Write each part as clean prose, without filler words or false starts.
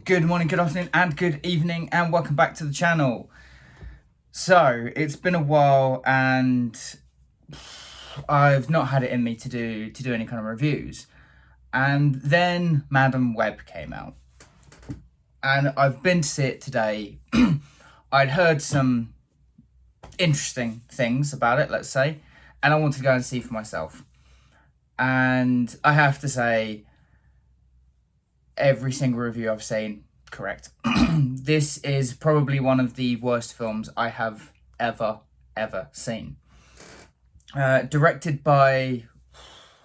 Good morning, good afternoon, and good evening, and welcome back to the channel. So, it's been a while, and I've not had it in me to do any kind of reviews. And then Madam Web came out. And I've been to see it today. I'd heard some interesting things about it, let's say, and I wanted to go and see for myself. And I have to say, every single review I've seen, correct. This is probably one of the worst films I have ever seen. Directed by,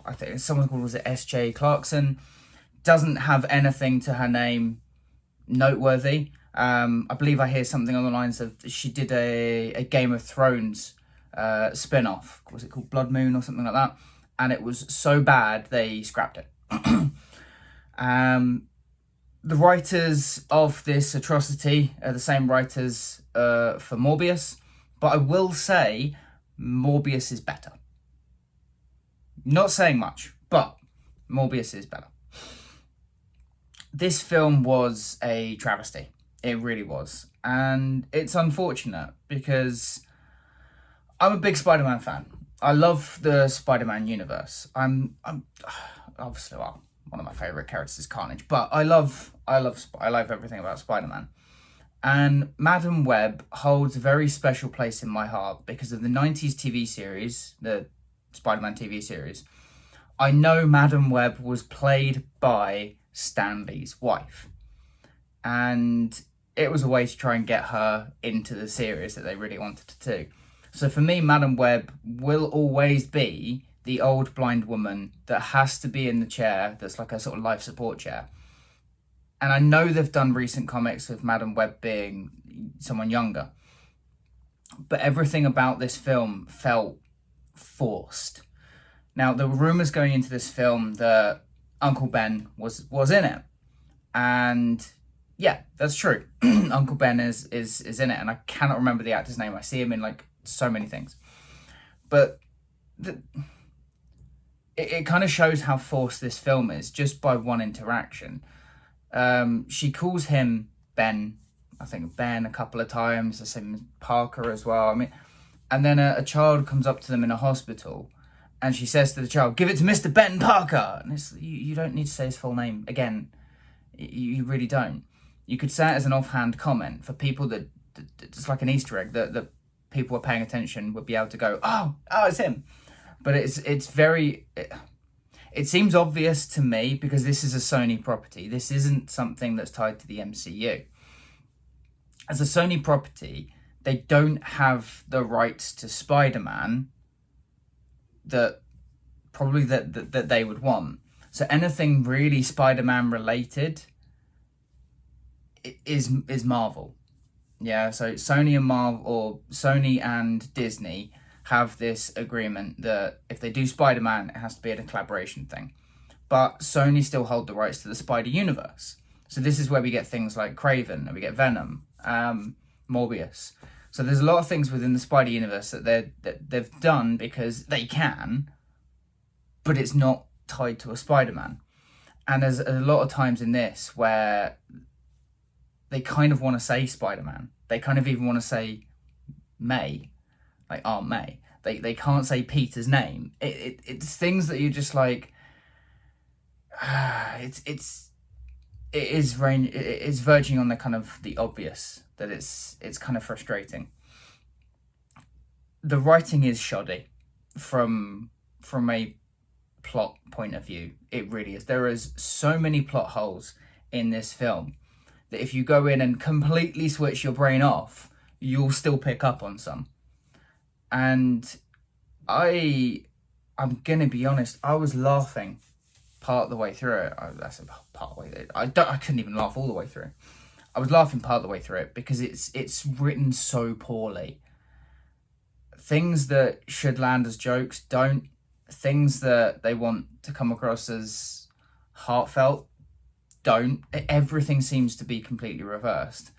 I think someone called, was it S.J. Clarkson? Doesn't have anything to her name noteworthy. I believe I hear something on the lines of she did a Game of Thrones spin-off. Was it called Blood Moon or something like that? And it was so bad they scrapped it. The writers of this atrocity are the same writers for Morbius, but I will say Morbius is better. Not saying much, but Morbius is better. This film was a travesty. It really was. And it's unfortunate because I'm a big Spider-Man fan. I love the Spider-Man universe. I'm obviously, well, one of my favourite characters is Carnage, but I love everything about Spider-Man. And Madam Web holds a very special place in my heart because of the 90s TV series, the Spider-Man TV series. I know Madam Web was played by Stan Lee's wife. And it was a way to try and get her into the series that they really wanted to do. So for me, Madam Web will always be the old blind woman that has to be in the chair that's like a sort of life support chair. And I know they've done recent comics with Madam Web being someone younger. But everything about this film felt forced. Now, there were rumours going into this film that Uncle Ben was in it. And yeah, that's true. Uncle Ben is in it. And I cannot remember the actor's name. I see him in like so many things. But it kind of shows how forced this film is just by one interaction. She calls him Ben, I think Ben a couple of times, the same as Parker as well. I mean, and then a child comes up to them in a hospital and she says to the child, "Give it to Mr. Ben Parker." And it's, you don't need to say his full name again. You really don't. You could say it as an offhand comment for people that it's like an Easter egg that people are paying attention would be able to go, oh, it's him. But it's very, it seems obvious to me because this is a Sony property. This isn't something that's tied to the MCU. As a Sony property, they don't have the rights to Spider-Man that they would want. So anything really Spider-Man related is Marvel. Yeah, so Sony and Disney have this agreement that if they do Spider-Man, it has to be a collaboration thing. But Sony still hold the rights to the Spider Universe. So this is where we get things like Kraven, and we get Venom, Morbius. So there's a lot of things within the Spider Universe that they've done because they can, but it's not tied to a Spider-Man. And there's a lot of times in this where they kind of want to say Spider-Man. They kind of even want to say May. Like Aunt May. They can't say Peter's name. It's things that you're just like, it is verging on the kind of the obvious, that it's kind of frustrating. The writing is shoddy from a plot point of view. It really is. There is so many plot holes in this film that if you go in and completely switch your brain off, you'll still pick up on some. And I'm gonna be honest, I was laughing part of the way through it. That's part of the way. I couldn't even laugh all the way through. I was laughing part of the way through it because it's written so poorly. Things that should land as jokes don't. Things that they want to come across as heartfelt don't. Everything seems to be completely reversed.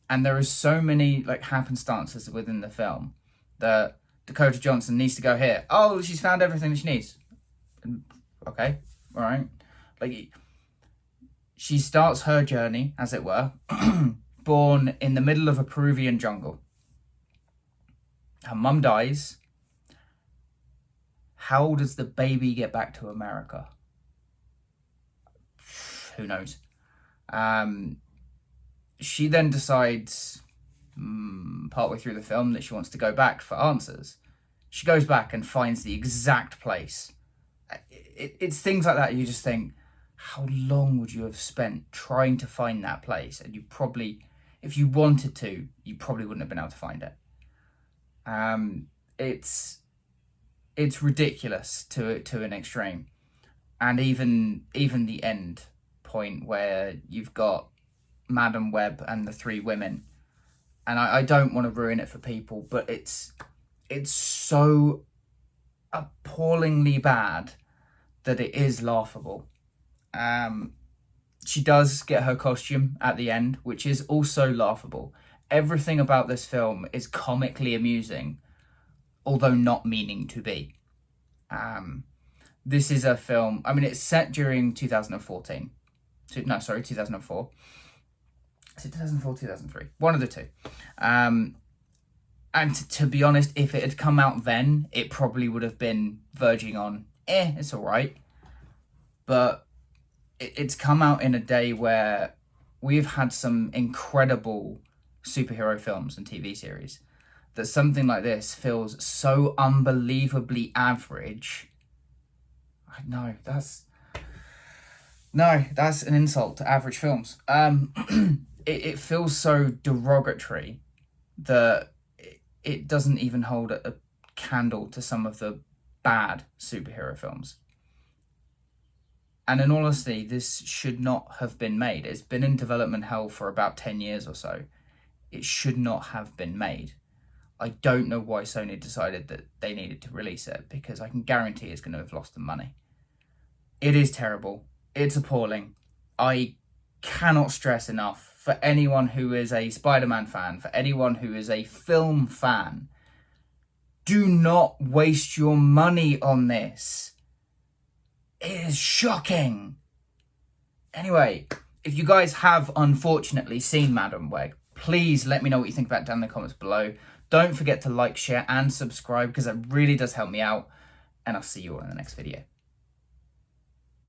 And there is so many like happenstances within the film that Dakota Johnson needs to go here. Oh, she's found everything that she needs. Okay, all right. Like, she starts her journey, as it were, born in the middle of a Peruvian jungle. Her mum dies. How does the baby get back to America? Who knows? She then decides, partway through the film, that she wants to go back for answers. She goes back and finds the exact place. It's things like that you just think, how long would you have spent trying to find that place? And you probably, if you wanted to, you probably wouldn't have been able to find it. It's ridiculous to an extreme. And even the end point where you've got Madam Web and the three women, and I don't want to ruin it for people, but it's so appallingly bad that it is laughable. She does get her costume at the end, which is also laughable. Everything about this film is comically amusing, although not meaning to be. This is a film, I mean, it's set during 2014. 2004. Is it 2004, 2003? One of the two. And to be honest, if it had come out then, it probably would have been verging on, it's all right. But it's come out in a day where we've had some incredible superhero films and TV series, that something like this feels so unbelievably average. That's an insult to average films. It feels so derogatory that it doesn't even hold a candle to some of the bad superhero films. And in all honesty, this should not have been made. It's been in development hell for about 10 years or so. It should not have been made. I don't know why Sony decided that they needed to release it, because I can guarantee it's going to have lost them money. It is terrible. It's appalling. I cannot stress enough, for anyone who is a Spider-Man fan, for anyone who is a film fan, do not waste your money on this. It is shocking. Anyway, if you guys have unfortunately seen Madam Web, please let me know what you think about it down in the comments below. Don't forget to like, share and subscribe, because it really does help me out. And I'll see you all in the next video.